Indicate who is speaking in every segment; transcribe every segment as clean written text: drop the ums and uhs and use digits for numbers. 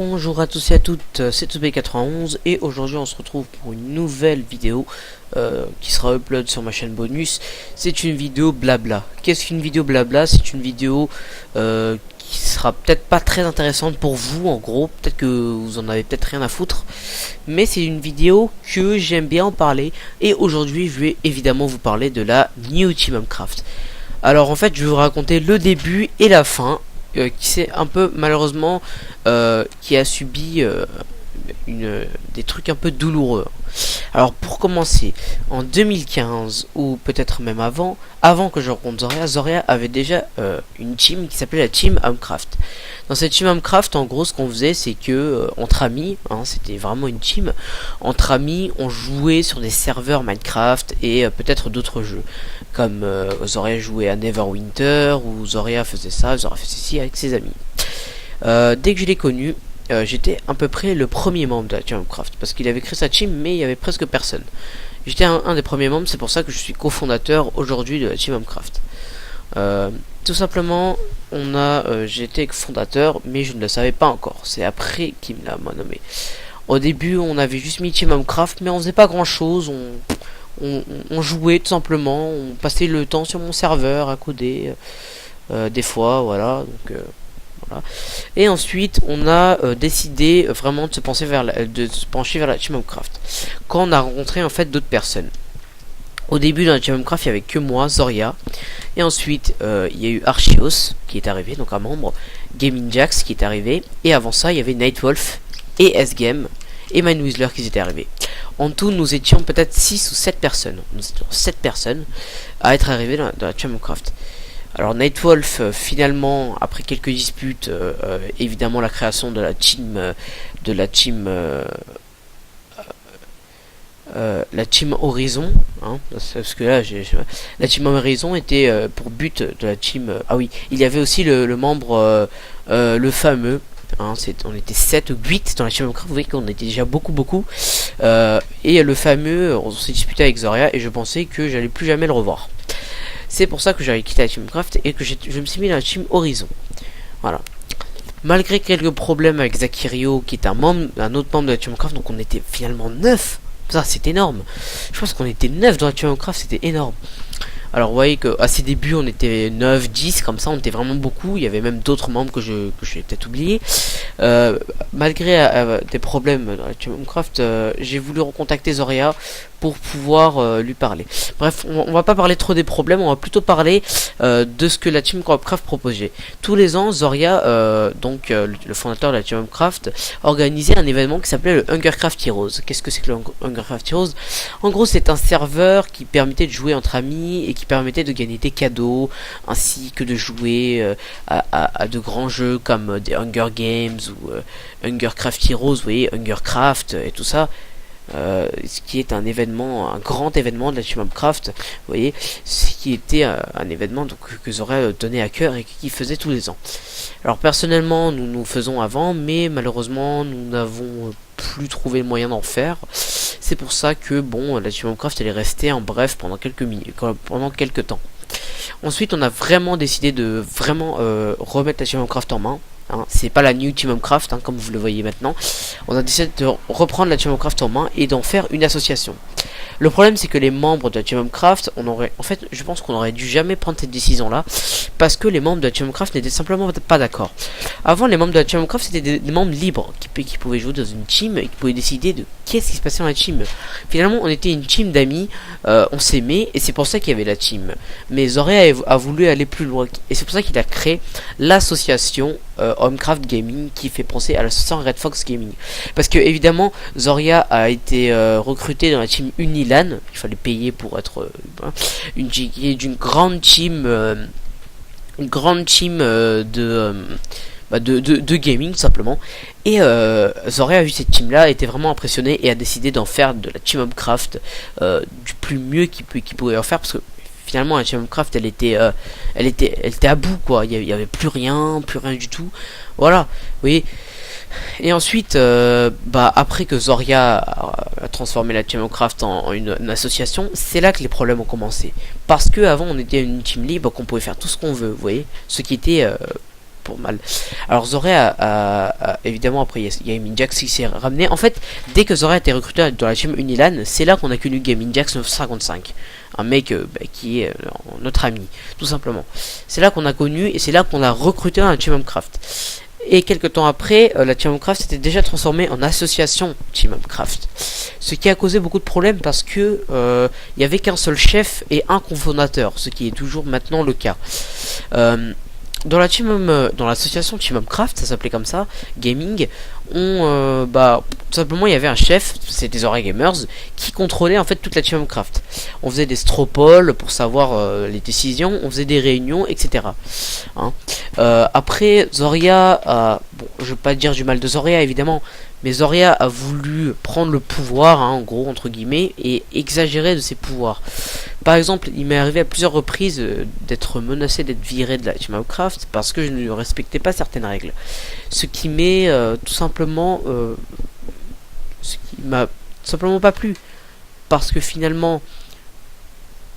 Speaker 1: Bonjour à tous et à toutes, c'est TB91 et aujourd'hui on se retrouve pour une nouvelle vidéo qui sera upload sur ma chaîne bonus. C'est une vidéo blabla. Qu'est-ce qu'une vidéo blabla? C'est une vidéo qui sera peut-être pas très intéressante pour vous, en gros, peut-être que vous en avez peut-être rien à foutre, mais c'est une vidéo que j'aime bien en parler et aujourd'hui je vais évidemment vous parler de la New Team Craft. Alors en fait je vais vous raconter le début et la fin. Qui s'est un peu malheureusement qui a subi des trucs un peu douloureux. Alors pour commencer, en 2015 ou peut-être même avant que je rencontre Zoria avait déjà une team qui s'appelait la Team Homecraft. Dans cette Team Homecraft, en gros, ce qu'on faisait, c'est que entre amis, c'était vraiment une team. Entre amis, on jouait sur des serveurs Minecraft et peut-être d'autres jeux, comme Zoria jouait à Neverwinter ou Zoria faisait ça, Zoria faisait ci avec ses amis. Dès que je l'ai connu, j'étais à peu près le premier membre de la Team Homecraft parce qu'il avait créé sa team, mais il y avait presque personne. J'étais un des premiers membres, c'est pour ça que je suis cofondateur aujourd'hui de la Team Homecraft. Tout simplement, j'étais fondateur, mais je ne le savais pas encore. C'est après qu'il me l'a nommé. Au début, on avait juste mis Team Homecraft, mais on faisait pas grand chose. On jouait tout simplement, on passait le temps sur mon serveur à coder, des fois, voilà. Donc voilà. Et ensuite, on a décidé vraiment de se pencher vers la Team Homecraft quand on a rencontré en fait d'autres personnes. Au début dans la Team Homecraft, il n'y avait que moi, Zoria, et ensuite il y a eu Archios qui est arrivé, donc un membre, Gaming Jax qui est arrivé, et avant ça il y avait Nightwolf et S-Game et Mindweasler qui étaient arrivés. En tout, nous étions peut-être 6 ou 7 personnes. Nous étions 7 personnes à être arrivées dans la Team Homecraft. Alors Nightwolf, finalement, après quelques disputes, évidemment la création de la team Horizon, parce que là, la team Horizon était pour but de la team. Ah oui, il y avait aussi le membre, le fameux. On était 7 ou 8 dans la team Homecraft. Vous voyez qu'on était déjà beaucoup. Et le fameux, on s'est disputé avec Zoria et je pensais que j'allais plus jamais le revoir. C'est pour ça que j'avais quitté la Team Craft et que je me suis mis dans la Team Horizon. Voilà. Malgré quelques problèmes avec Zakirio, qui est un autre membre de la Team Craft, donc on était finalement 9. Ça, c'est énorme. Je pense qu'on était 9 dans la Team Craft, c'était énorme. Alors vous voyez qu'à ses débuts on était 9, 10, comme ça on était vraiment beaucoup. Il y avait même d'autres membres que j'ai peut-être oublié. Malgré des problèmes dans la Team Homecraft, j'ai voulu recontacter Zoria pour pouvoir lui parler. Bref, on va pas parler trop des problèmes, on va plutôt parler de ce que la Team Homecraft proposait. Tous les ans, Zoria, le fondateur de la Team Homecraft, organisait un événement qui s'appelait le Hungercraft Heroes. Qu'est-ce que c'est que le Hungercraft Heroes? En gros, c'est un serveur qui permettait de jouer entre amis et qui permettait de gagner des cadeaux, ainsi que de jouer à de grands jeux comme des Hunger Games ou Hungercraft Heroes, vous voyez, Hungercraft et tout ça. Ce qui est un grand événement de la Team Homecraft, vous voyez, ce qui était un événement donc, que Zoria tenait à cœur et qui faisait tous les ans. Alors personnellement, nous faisons avant, mais malheureusement, nous n'avons plus trouvé le moyen d'en faire. C'est pour ça que bon, la Team Homecraft elle est restée en bref pendant quelques temps. Ensuite, on a vraiment décidé de remettre la Team Homecraft en main. C'est pas la New Team Homecraft, comme vous le voyez maintenant. On a décidé de reprendre la Team Homecraft en main et d'en faire une association. Le problème, c'est que les membres de la Team Homecraft, je pense qu'on aurait dû jamais prendre cette décision-là, parce que les membres de la Team Homecraft n'étaient simplement pas d'accord. Avant, les membres de la Team Homecraft, c'était des membres libres, qui pouvaient jouer dans une team, et qui pouvaient décider de qu'est-ce qui se passait dans la team. Finalement, on était une team d'amis, on s'aimait, et c'est pour ça qu'il y avait la team. Mais Zoria a voulu aller plus loin, et c'est pour ça qu'il a créé l'association Homecraft Gaming, qui fait penser à l'association Red Fox Gaming. Parce que, évidemment, Zoria a été recruté dans la team Unilan. Il fallait payer pour être d'une grande team, de gaming tout simplement. Et Zoria a vu cette team là, était vraiment impressionné et a décidé d'en faire de la Team Homecraft du plus mieux qu'il pouvait en faire, parce que finalement la Team Homecraft elle était à bout quoi. Il y avait plus rien du tout. Voilà, vous voyez. Et ensuite, après que Zoria a transformé la Team Homecraft en une association, c'est là que les problèmes ont commencé. Parce que avant on était une team libre, qu'on pouvait faire tout ce qu'on veut, vous voyez. Ce qui était pour mal. Alors Zoria évidemment après il y a Gaming Jax qui s'est ramené. En fait, dès que Zoria a été recruté dans la team Unilan, c'est là qu'on a connu Gaming Jax 955. Un mec qui est notre ami, tout simplement. C'est là qu'on a connu et c'est là qu'on a recruté un Team Craft. Et quelques temps après, la Team Craft s'était déjà transformée en association Team Craft. Ce qui a causé beaucoup de problèmes parce que il y avait qu'un seul chef et un cofondateur, ce qui est toujours maintenant le cas. Dans l'association Team Craft, ça s'appelait comme ça, Gaming, tout simplement il y avait un chef, c'était Zoria Gamers, qui contrôlait en fait toute la Team Craft. On faisait des stropoles pour savoir les décisions, on faisait des réunions, etc. Hein. Après Zoria, je vais pas dire du mal de Zoria évidemment, mais Zoria a voulu prendre le pouvoir, hein, en gros entre guillemets, et exagérer de ses pouvoirs. Par exemple, il m'est arrivé à plusieurs reprises d'être menacé d'être viré de la Team Craft parce que je ne respectais pas certaines règles. Ce qui m'est tout simplement ce qui m'a tout simplement pas plu. Parce que finalement,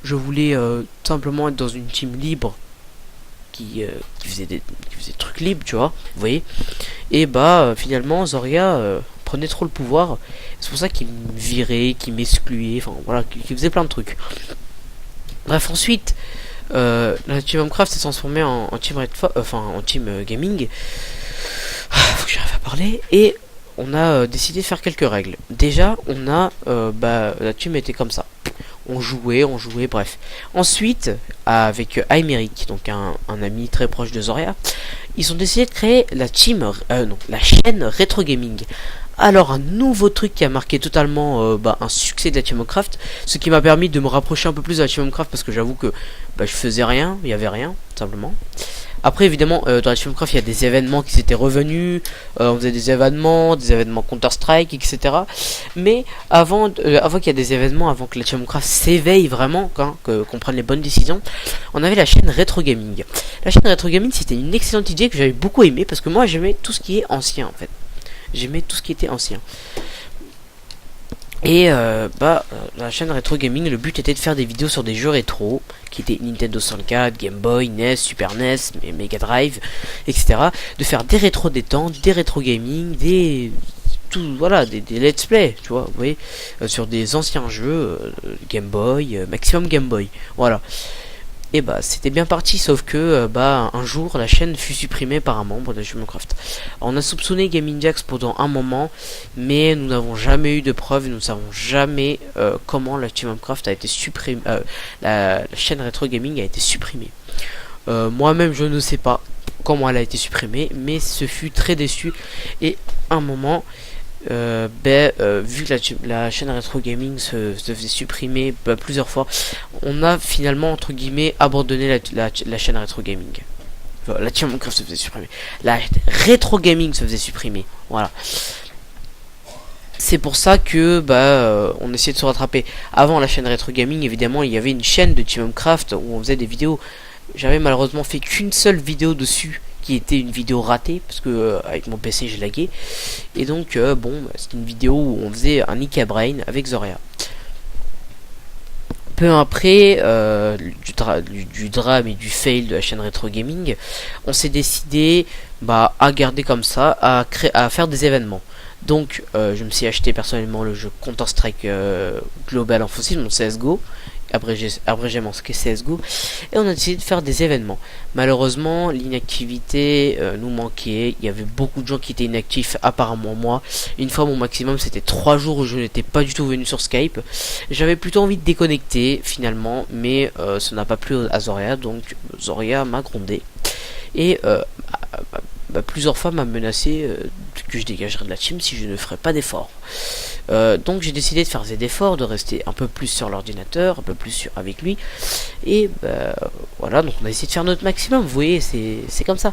Speaker 1: je voulais tout simplement être dans une team libre qui faisait des trucs libres, tu vois, vous voyez. Et finalement, Zoria prenait trop le pouvoir. C'est pour ça qu'il me virait, qu'il m'excluait, enfin voilà, qu'il faisait plein de trucs. Bref, ensuite, la Team Craft s'est transformée en Team en Team Gaming. Faut que j'arrive à parler. Et on a décidé de faire quelques règles. Déjà, la team était comme ça. On jouait, bref. Ensuite, avec Aymeric, donc un ami très proche de Zoria, ils ont décidé de créer la chaîne Retro Gaming. Alors un nouveau truc qui a marqué totalement un succès de la Team Craft, ce qui m'a permis de me rapprocher un peu plus de la Team Craft parce que j'avoue que je faisais rien, il y avait rien, tout simplement. Après évidemment dans la Team Craft il y a des événements qui s'étaient revenus, on faisait des événements Counter Strike, etc. Mais avant qu'il y ait des événements, avant que la Team Craft s'éveille vraiment, qu'on prenne les bonnes décisions, on avait la chaîne Retro Gaming. La chaîne Retro Gaming c'était une excellente idée que j'avais beaucoup aimé parce que moi j'aimais tout ce qui est ancien en fait. J'aimais tout ce qui était ancien. Et la chaîne Retro Gaming, le but était de faire des vidéos sur des jeux rétro qui étaient Nintendo 64, Game Boy, NES, Super NES, Mega Drive, etc. De faire des rétro détentes, des rétro gaming, des let's play, tu vois, vous voyez, sur des anciens jeux Game Boy, maximum Game Boy, voilà. Et c'était bien parti, sauf que un jour la chaîne fut supprimée par un membre de Team Craft. On a soupçonné Gaming Jax pendant un moment, mais nous n'avons jamais eu de preuves, nous ne savons jamais comment la Team Craft a été supprimée, la chaîne Retro Gaming a été supprimée. Moi-même je ne sais pas comment elle a été supprimée, mais ce fut très déçu. Et à un moment, vu que la chaîne Retro Gaming se faisait supprimer plusieurs fois, on a finalement entre guillemets abandonné la chaîne Retro Gaming. Enfin, la Team Craft se faisait supprimer, la Retro Gaming se faisait supprimer, voilà. C'est pour ça que on essayait de se rattraper. Avant la chaîne Retro Gaming, évidemment, il y avait une chaîne de Team Craft où on faisait des vidéos. J'avais malheureusement fait qu'une seule vidéo dessus, qui était une vidéo ratée parce que avec mon PC j'ai lagué, et donc c'était une vidéo où on faisait un Nika Brain avec Zoria. Peu après du drame et du fail de la chaîne Retro Gaming, on s'est décidé à garder comme ça, à faire des événements. Donc je me suis acheté personnellement le jeu Counter Strike Global Offensive, mon CSGO, abrégé mon CSGO, et on a décidé de faire des événements. Malheureusement l'inactivité nous manquait, il y avait beaucoup de gens qui étaient inactifs, apparemment moi. Une fois mon maximum c'était 3 jours où je n'étais pas du tout venu sur Skype. J'avais plutôt envie de déconnecter finalement, mais ça n'a pas plu à Zoria, donc Zoria m'a grondé. Et plusieurs fois m'a menacé que je dégagerais de la team si je ne ferais pas d'efforts. Donc j'ai décidé de faire des efforts, de rester un peu plus sur l'ordinateur, un peu plus avec lui. Et voilà, donc on a essayé de faire notre maximum, vous voyez, c'est comme ça.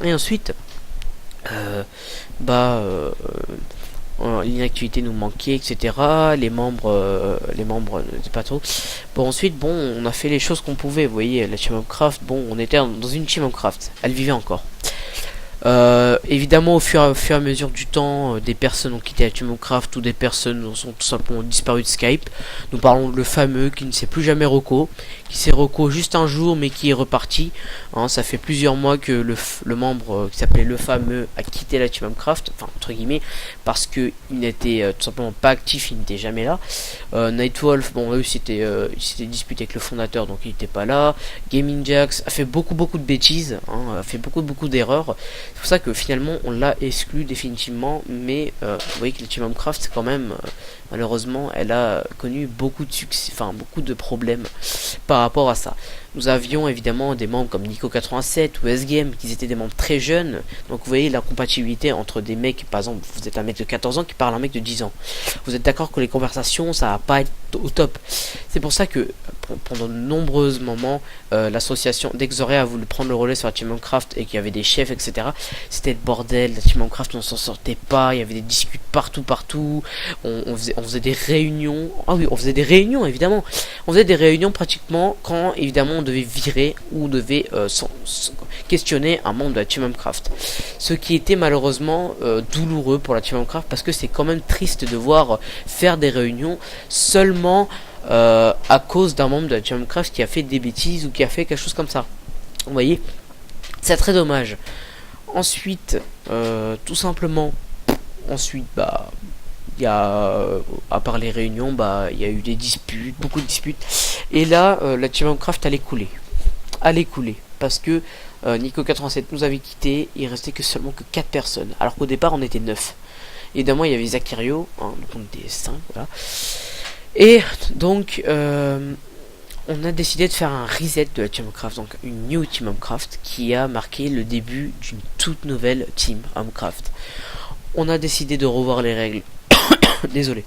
Speaker 1: Et ensuite, l'inactivité nous manquait, etc. Les membres n'étaient pas trop. Bon, ensuite, on a fait les choses qu'on pouvait, vous voyez, la Team Craft, on était dans une Team Craft, elle vivait encore. Évidemment au fur et à mesure du temps, des personnes ont quitté la Team Craft ou des personnes sont tout simplement disparues de Skype. Nous parlons de le fameux qui ne s'est plus jamais reco, qui s'est reco juste un jour mais qui est reparti. Hein, ça fait plusieurs mois que le membre qui s'appelait le fameux a quitté la Team Minecraft, enfin entre guillemets, parce que il n'était tout simplement pas actif, il n'était jamais là. Nightwolf, bon eux il s'était disputé avec le fondateur, donc il n'était pas là. Gaming Jax a fait beaucoup de bêtises, hein, a fait beaucoup d'erreurs. C'est pour ça que finalement on l'a exclu définitivement, mais vous voyez que la Team Minecraft c'est quand même malheureusement elle a connu beaucoup de succès, enfin beaucoup de problèmes par rapport à ça. Nous avions évidemment des membres comme Nico87 ou S-Game qui étaient des membres très jeunes. Donc vous voyez la compatibilité entre des mecs, par exemple vous êtes un mec de 14 ans qui parle à un mec de 10 ans. Vous êtes d'accord que les conversations ça va pas être au top. C'est pour ça que pendant de nombreux moments l'association Dexoré a voulu prendre le relais sur la Team Minecraft et qu'il y avait des chefs etc. C'était le bordel, la Team Minecraft on s'en sortait pas, il y avait des disputes partout. On faisait des réunions. Ah oui, on faisait des réunions évidemment. On faisait des réunions pratiquement quand évidemment on devait virer ou devait questionner un membre de la Team Minecraft. Ce qui était malheureusement douloureux pour la Team Minecraft parce que c'est quand même triste de voir faire des réunions seulement à cause d'un membre de la Team Minecraft qui a fait des bêtises ou qui a fait quelque chose comme ça. Vous voyez, c'est très dommage. Ensuite, tout simplement, bah il y a à part les réunions, bah il y a eu des disputes, beaucoup de disputes. Et là, la Team Minecraft allait couler parce que Nico87 nous avait quitté, il restait que seulement que 4 personnes, alors qu'au départ on était 9. Évidemment il y avait Zakirio, hein, donc on était 5, voilà. Et donc on a décidé de faire un reset de la Team Minecraft, donc une new Team Minecraft qui a marqué le début d'une toute nouvelle Team Minecraft. On a décidé de revoir les règles. Désolé.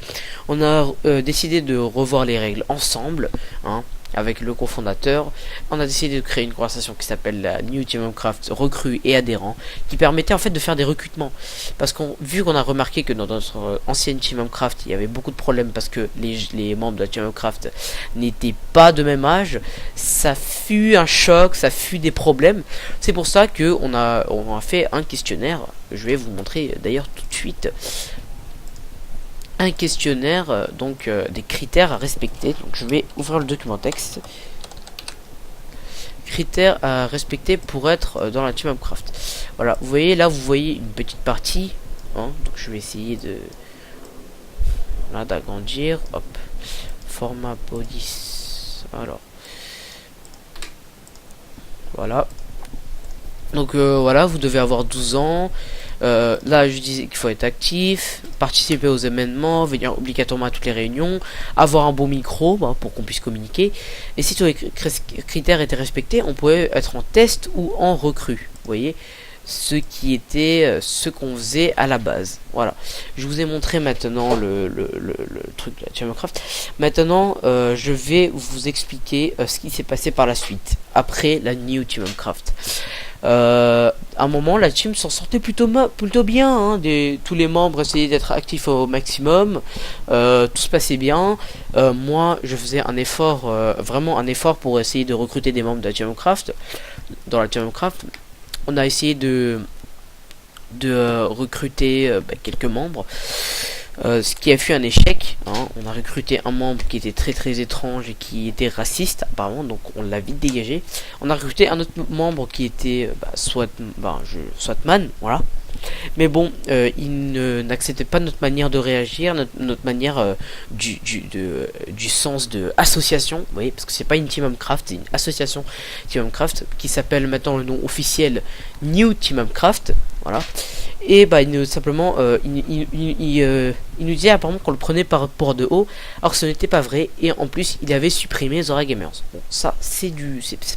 Speaker 1: On a décidé de revoir les règles ensemble, hein, avec le cofondateur. On a décidé de créer une conversation qui s'appelle la New Team Minecraft recrues et adhérents, qui permettait en fait de faire des recrutements. Parce qu'on vu qu'on a remarqué que dans notre ancienne Team Minecraft, il y avait beaucoup de problèmes parce que les membres de la Team Minecraft n'étaient pas de même âge, ça fut un choc, ça fut des problèmes. C'est pour ça que on a fait un questionnaire. Je vais vous montrer d'ailleurs tout de suite un questionnaire, donc des critères à respecter. Donc je vais ouvrir le document texte. Critères à respecter pour être dans la Team Minecraft. Voilà, vous voyez là, vous voyez une petite partie, hein, donc je vais essayer de là d'agrandir. Hop, format body. Alors voilà. Donc voilà, vous devez avoir 12 ans. Là je disais qu'il faut être actif, participer aux événements, venir obligatoirement à toutes les réunions, avoir un bon micro pour qu'on puisse communiquer. Et si tous les critères étaient respectés, on pouvait être en test ou en recrue. Vous voyez, ce qui était ce qu'on faisait à la base. Voilà, je vous ai montré maintenant le truc de la Team Minecraft. Maintenant je vais vous expliquer ce qui s'est passé par la suite après la New Team Minecraft. À un moment la team s'en sortait plutôt bien, hein, tous les membres essayaient d'être actifs au maximum, tout se passait bien. Moi je faisais un effort, vraiment un effort pour essayer de recruter des membres de la Team Minecraft. Dans la Team Minecraft on a essayé de recruter quelques membres, ce qui a fut un échec, hein. On a recruté un membre qui était très étrange et qui était raciste apparemment, donc on l'a vite dégagé. On a recruté un autre membre qui était Swatman, voilà. Mais bon, il n'acceptait pas notre manière de réagir, notre manière du sens de association, vous voyez, parce que c'est pas une Team Minecraft, c'est une association Team Minecraft qui s'appelle maintenant le nom officiel New Team Minecraft, voilà. Et bah il nous disait apparemment qu'on le prenait par rapport de haut, alors que ce n'était pas vrai, et en plus il avait supprimé Zora Gamers. Bon, ça c'est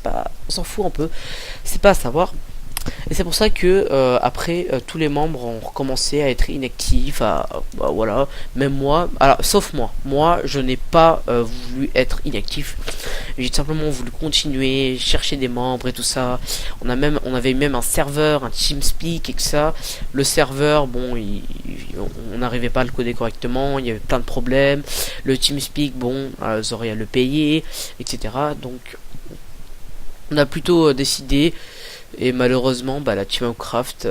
Speaker 1: pas, on s'en fout un peu, c'est pas à savoir. Et c'est pour ça que après tous les membres ont recommencé à être inactifs, voilà, même moi, alors sauf moi je n'ai pas voulu être inactif, j'ai tout simplement voulu continuer, chercher des membres et tout ça. On avait même un serveur, un TeamSpeak et que ça, le serveur, bon, on n'arrivait pas à le coder correctement, il y avait plein de problèmes, le TeamSpeak, bon, Zoria le payait, etc. Donc on a plutôt décidé. Et malheureusement la Team Minecraft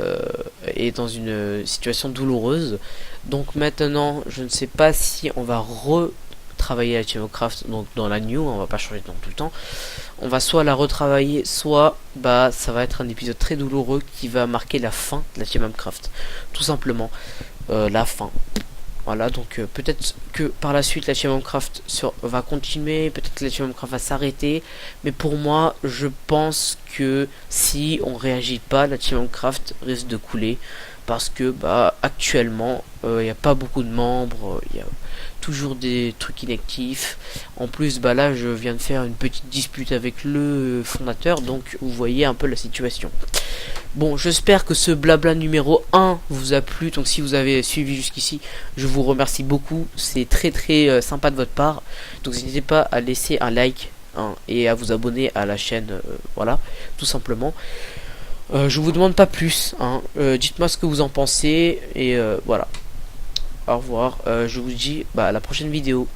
Speaker 1: est dans une situation douloureuse. Donc maintenant je ne sais pas si on va travailler la Team of Craft donc dans la new, on va pas changer de nom tout le temps. On va soit la retravailler, soit bah ça va être un épisode très douloureux qui va marquer la fin de la Team of Craft, tout simplement. La fin. Voilà, donc peut-être que par la suite la Team of Craft va continuer, peut-être que la Team of Craft va s'arrêter, mais pour moi je pense que si on réagit pas, la Team of Craft risque de couler, parce que bah actuellement il n'y a pas beaucoup de membres, il y a toujours des trucs inactifs. En plus bah là je viens de faire une petite dispute avec le fondateur, donc vous voyez un peu la situation. Bon, j'espère que ce blabla numéro 1 vous a plu. Donc si vous avez suivi jusqu'ici, je vous remercie beaucoup. C'est très sympa de votre part. Donc n'hésitez pas à laisser un like hein, et à vous abonner à la chaîne. Voilà, tout simplement. Je vous demande pas plus. Hein. Dites-moi ce que vous en pensez. Et voilà. Au revoir. Je vous dis bah, à la prochaine vidéo.